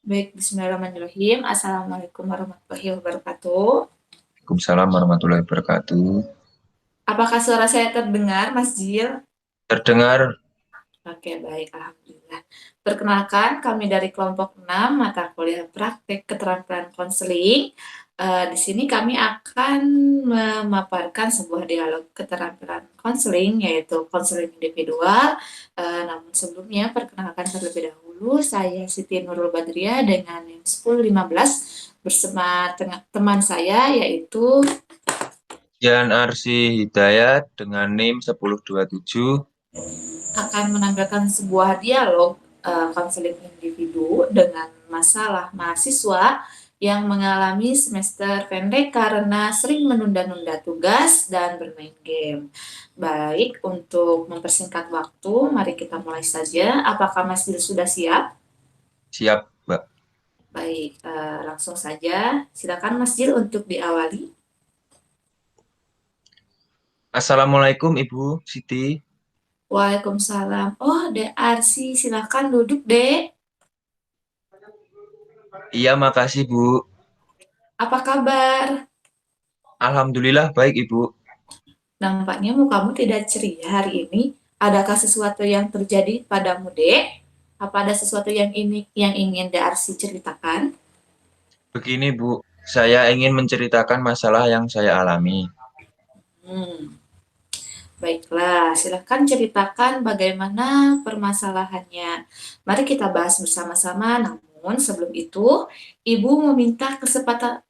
Baik, bismillahirrahmanirrahim. Assalamualaikum warahmatullahi wabarakatuh. Waalaikumsalam warahmatullahi wabarakatuh. Apakah suara saya terdengar, Mas Jil? Terdengar. Oke, baik, alhamdulillah. Perkenalkan, kami dari kelompok 6 mata kuliah praktek keterampilan konseling. Di sini kami akan memaparkan sebuah dialog keterampilan konseling, yaitu konseling individual. Namun sebelumnya, perkenalkan terlebih dahulu, saya Siti Nurul Badriah dengan NIM 1015 bersama teman saya, yaitu Yan Arsi Hidayat dengan NIM 1027. akan menampilkan sebuah dialog konseling individu dengan masalah mahasiswa yang mengalami semester pendek karena sering menunda-nunda tugas dan bermain game. Baik, untuk mempersingkat waktu, mari kita mulai saja. Apakah Mas Dil sudah siap? Siap, Mbak. Baik, langsung saja. Silakan Mas Dil untuk diawali. Assalamualaikum Ibu Siti. Waalaikumsalam. Oh, Dek Arsi, silakan duduk, Dek. Iya, makasih Bu. Apa kabar? Alhamdulillah baik Ibu. Nampaknya mukamu tidak ceria hari ini. Adakah sesuatu yang terjadi padamu, Dek? Apa ada sesuatu yang ingin Dek Arsi ceritakan? Begini Bu, saya ingin menceritakan masalah yang saya alami. Hmm, baiklah, silahkan ceritakan bagaimana permasalahannya. Mari kita bahas bersama-sama. Namun sebelum itu, Ibu meminta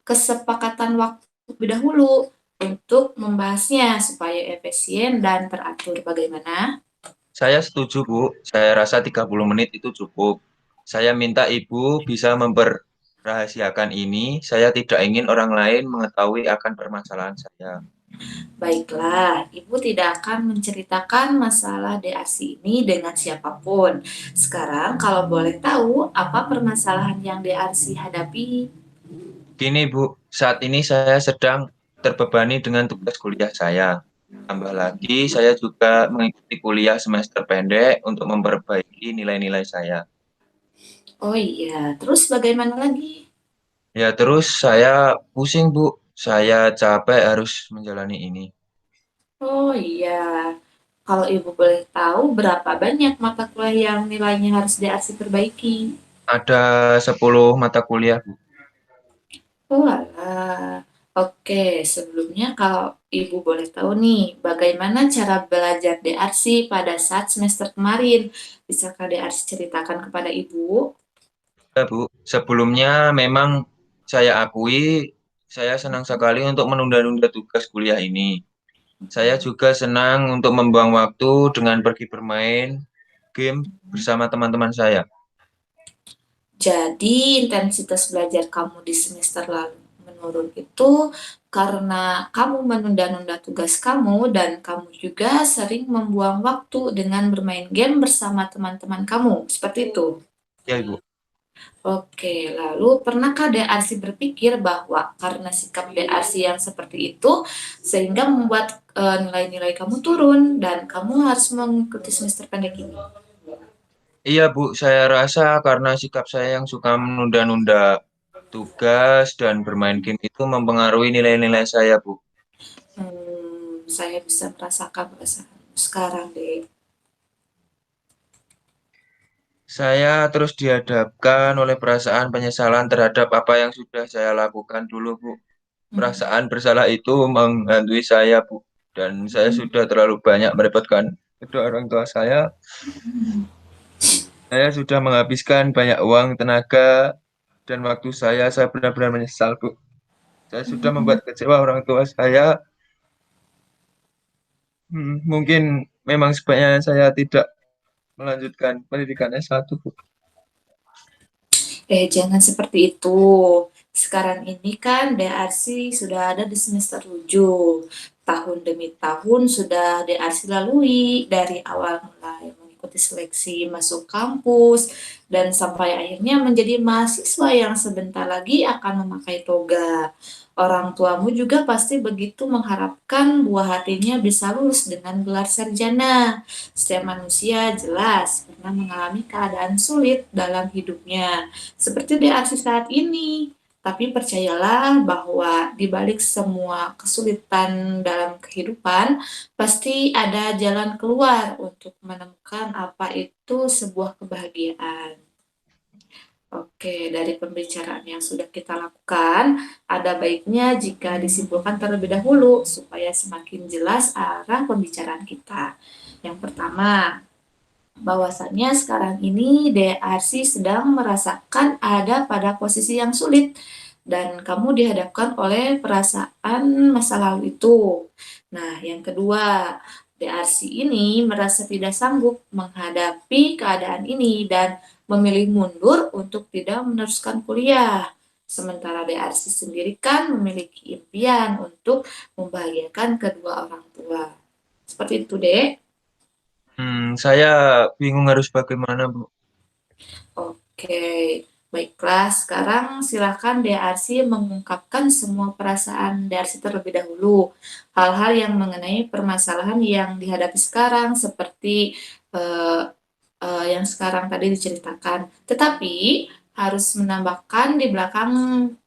kesepakatan waktu lebih dahulu untuk membahasnya supaya efisien dan teratur. Bagaimana? Saya setuju Bu, saya rasa 30 menit itu cukup. Saya minta Ibu bisa memperrahasiakan ini. Saya tidak ingin orang lain mengetahui akan permasalahan saya. Baiklah, Ibu tidak akan menceritakan masalah DASI ini dengan siapapun. Sekarang, kalau boleh tahu, apa permasalahan yang DASI hadapi? Gini Bu, saat ini saya sedang terbebani dengan tugas kuliah saya. Tambah lagi, saya juga mengikuti kuliah semester pendek untuk memperbaiki nilai-nilai saya. Oh iya, terus bagaimana lagi? Ya terus saya pusing Bu, saya capek harus menjalani ini. Oh iya, kalau Ibu boleh tahu, berapa banyak mata kuliah yang nilainya harus DASI perbaiki? Ada 10 mata kuliah Bu. Oh alah. Oke, sebelumnya kalau Ibu boleh tahu nih, bagaimana cara belajar DARSI pada saat semester kemarin? Bisakah DARSI ceritakan kepada Ibu? Ya Bu, sebelumnya memang saya akui saya senang sekali untuk menunda-nunda tugas kuliah ini. Saya juga senang untuk membuang waktu dengan pergi bermain game bersama teman-teman saya. Jadi, intensitas belajar kamu di semester lalu menurun itu karena kamu menunda-nunda tugas kamu dan kamu juga sering membuang waktu dengan bermain game bersama teman-teman kamu. Seperti itu. Ya Ibu. Oke, lalu pernahkah DRC berpikir bahwa karena sikap DRC yang seperti itu sehingga membuat nilai-nilai kamu turun dan kamu harus mengikuti semester pendek ini? Iya Bu, saya rasa karena sikap saya yang suka menunda-nunda tugas dan bermain game itu mempengaruhi nilai-nilai saya Bu. Saya bisa merasakan perasaan sekarang deh. Saya terus dihadapkan oleh perasaan penyesalan terhadap apa yang sudah saya lakukan dulu Bu. Hmm. Perasaan bersalah itu menghantui saya Bu. Dan saya sudah terlalu banyak merepotkan kedua orang tua saya. Saya sudah menghabiskan banyak uang, tenaga, dan waktu saya benar-benar menyesal, Bu. Saya sudah membuat kecewa orang tua saya. Mungkin memang sebaiknya saya tidak melanjutkan pendidikan S1, Bu. Jangan seperti itu. Sekarang ini kan DRC sudah ada di semester 7. Tahun demi tahun sudah DRC lalui dari awal mulai mengikuti seleksi masuk kampus, dan sampai akhirnya menjadi mahasiswa yang sebentar lagi akan memakai toga. Orang tuamu juga pasti begitu mengharapkan buah hatinya bisa lulus dengan gelar sarjana. Setiap manusia jelas pernah mengalami keadaan sulit dalam hidupnya, seperti di aksi saat ini. Tapi percayalah bahwa di balik semua kesulitan dalam kehidupan, pasti ada jalan keluar untuk menemukan apa itu sebuah kebahagiaan. Oke, dari pembicaraan yang sudah kita lakukan, ada baiknya jika disimpulkan terlebih dahulu supaya semakin jelas arah pembicaraan kita. Yang pertama, bahwasannya sekarang ini DRC sedang merasakan ada pada posisi yang sulit dan kamu dihadapkan oleh perasaan masa lalu itu. Nah, yang kedua, DRC ini merasa tidak sanggup menghadapi keadaan ini dan memilih mundur untuk tidak meneruskan kuliah. Sementara DRC sendiri kan memiliki impian untuk membahagiakan kedua orang tua. Seperti itu, Dek. Saya bingung harus bagaimana, Bu. Oke, baiklah. Sekarang silakan DRC mengungkapkan semua perasaan DRC terlebih dahulu. Hal-hal yang mengenai permasalahan yang dihadapi sekarang, seperti eh, yang sekarang tadi diceritakan. Tetapi harus menambahkan di belakang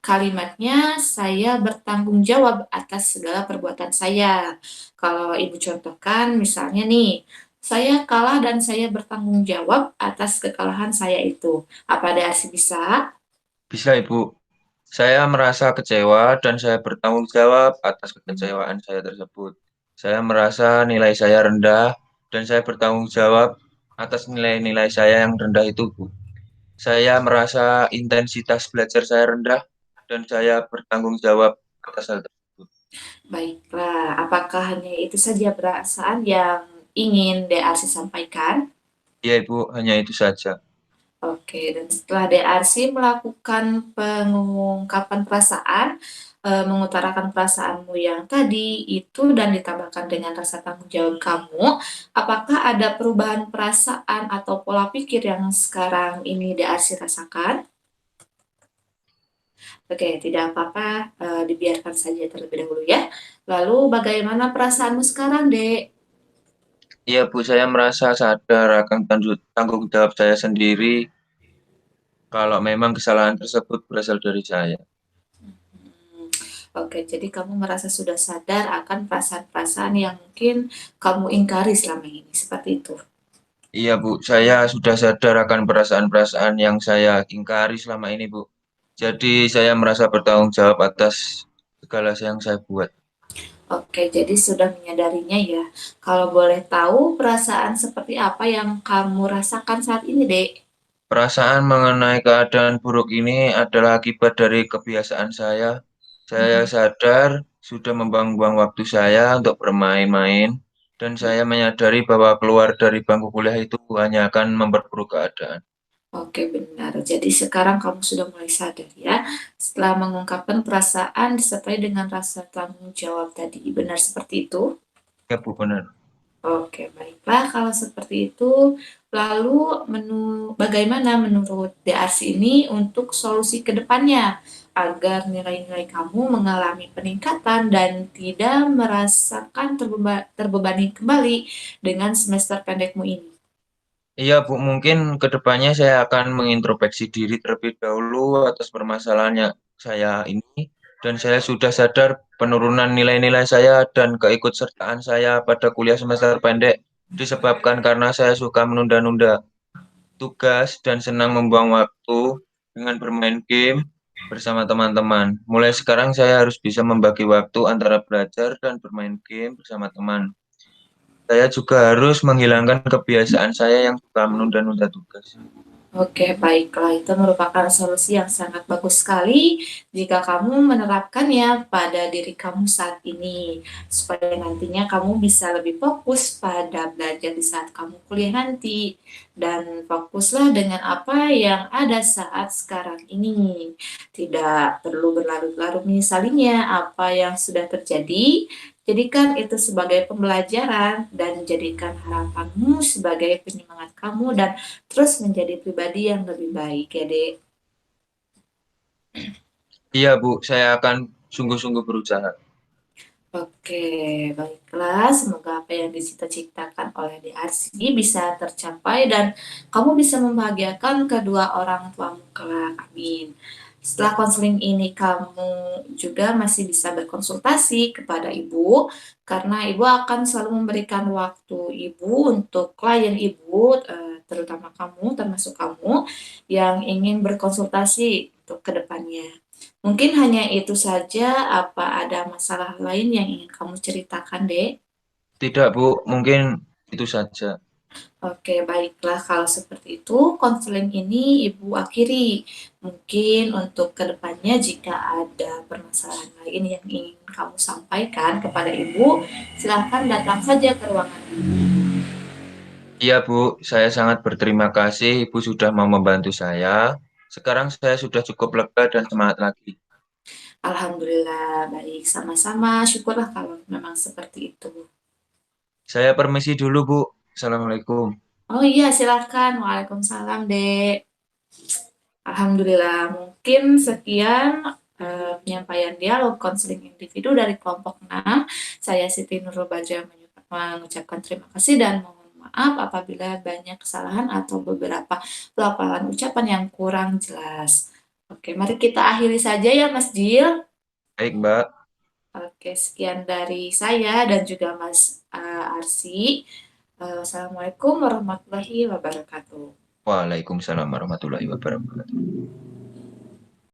kalimatnya, saya bertanggung jawab atas segala perbuatan saya. Kalau Ibu contohkan, misalnya nih, saya kalah dan saya bertanggung jawab atas kekalahan saya itu. Apa DRC bisa? Bisa, Ibu. Saya merasa kecewa dan saya bertanggung jawab atas kekecewaan saya tersebut. Saya merasa nilai saya rendah dan saya bertanggung jawab atas nilai-nilai saya yang rendah itu, Bu. Saya merasa intensitas belajar saya rendah dan saya bertanggung jawab atas hal tersebut. Baiklah, apakah hanya itu saja perasaan yang ingin DRC sampaikan? Iya, Ibu, hanya itu saja. Oke, dan setelah DRC melakukan pengungkapan perasaan, mengutarakan perasaanmu yang tadi itu dan ditambahkan dengan rasa tanggung jawab kamu, apakah ada perubahan perasaan atau pola pikir yang sekarang ini DRC rasakan? Oke, tidak apa-apa, dibiarkan saja terlebih dahulu ya. Lalu bagaimana perasaanmu sekarang, Dek? Iya, Bu, saya merasa sadar akan tanggung jawab saya sendiri kalau memang kesalahan tersebut berasal dari saya. Hmm, oke, jadi kamu merasa sudah sadar akan perasaan-perasaan yang mungkin kamu ingkari selama ini, seperti itu. Iya, Bu, saya sudah sadar akan perasaan-perasaan yang saya ingkari selama ini, Bu. Jadi saya merasa bertanggung jawab atas segala yang saya buat. Oke, jadi sudah menyadarinya ya. Kalau boleh tahu perasaan seperti apa yang kamu rasakan saat ini, Dek? Perasaan mengenai keadaan buruk ini adalah akibat dari kebiasaan saya. Saya Mhm. sadar sudah membuang-buang waktu saya untuk bermain-main, dan saya menyadari bahwa keluar dari bangku kuliah itu hanya akan memperburuk keadaan. Oke, benar. Jadi sekarang kamu sudah mulai sadar ya, setelah mengungkapkan perasaan disertai dengan rasa tanggung jawab tadi. Benar seperti itu? Ya, Bu, benar. Oke, baiklah kalau seperti itu. Lalu bagaimana menurut DRC ini untuk solusi ke depannya agar nilai-nilai kamu mengalami peningkatan dan tidak merasakan terbebani kembali dengan semester pendekmu ini? Iya, Bu, mungkin ke depannya saya akan mengintrospeksi diri terlebih dahulu atas permasalahannya saya ini, dan saya sudah sadar penurunan nilai-nilai saya dan keikutsertaan saya pada kuliah semester pendek disebabkan karena saya suka menunda-nunda tugas dan senang membuang waktu dengan bermain game bersama teman-teman. Mulai sekarang saya harus bisa membagi waktu antara belajar dan bermain game bersama teman. Saya juga harus menghilangkan kebiasaan saya yang suka menunda-nunda tugas. Oke, baiklah. Itu merupakan solusi yang sangat bagus sekali jika kamu menerapkannya pada diri kamu saat ini, supaya nantinya kamu bisa lebih fokus pada belajar di saat kamu kuliah nanti, dan fokuslah dengan apa yang ada saat sekarang ini. Tidak perlu berlarut-larut menyesalinya apa yang sudah terjadi, Jadikan itu sebagai pembelajaran dan jadikan harapanmu sebagai penyemangat kamu dan terus menjadi pribadi yang lebih baik ya, Dek. Iya, Bu, saya akan sungguh-sungguh berusaha. Oke, baiklah. Semoga apa yang dicita-citakan oleh DRC bisa tercapai dan kamu bisa membahagiakan kedua orang tuamu kelak. Amin. Setelah konseling ini, kamu juga masih bisa berkonsultasi kepada ibu, karena ibu akan selalu memberikan waktu ibu untuk klien ibu, terutama kamu, termasuk kamu, yang ingin berkonsultasi untuk kedepannya. Mungkin hanya itu saja, apa ada masalah lain yang ingin kamu ceritakan, Dek? Tidak, Bu, mungkin itu saja. Oke, baiklah kalau seperti itu, konseling ini Ibu akhiri. Mungkin untuk kedepannya jika ada permasalahan lain yang ingin kamu sampaikan kepada Ibu, silakan datang saja ke ruangan ini. Iya, Bu, saya sangat berterima kasih Ibu sudah mau membantu saya. Sekarang saya sudah cukup lega dan semangat lagi. Alhamdulillah, baik. Sama-sama, syukurlah kalau memang seperti itu. Saya permisi dulu, Bu. Assalamualaikum. Oh iya, silakan. Waalaikumsalam, Dek. Alhamdulillah, mungkin sekian penyampaian dialog konseling individu dari kelompok 6. Saya Siti Nurul Baja mengucapkan terima kasih dan mohon maaf apabila banyak kesalahan atau beberapa pelafalan ucapan yang kurang jelas. Oke, mari kita akhiri saja ya Mas Jil. Baik, Mbak. Oke, sekian dari saya dan juga Mas Arsi. Wassalamualaikum warahmatullahi wabarakatuh. Waalaikumsalam warahmatullahi wabarakatuh.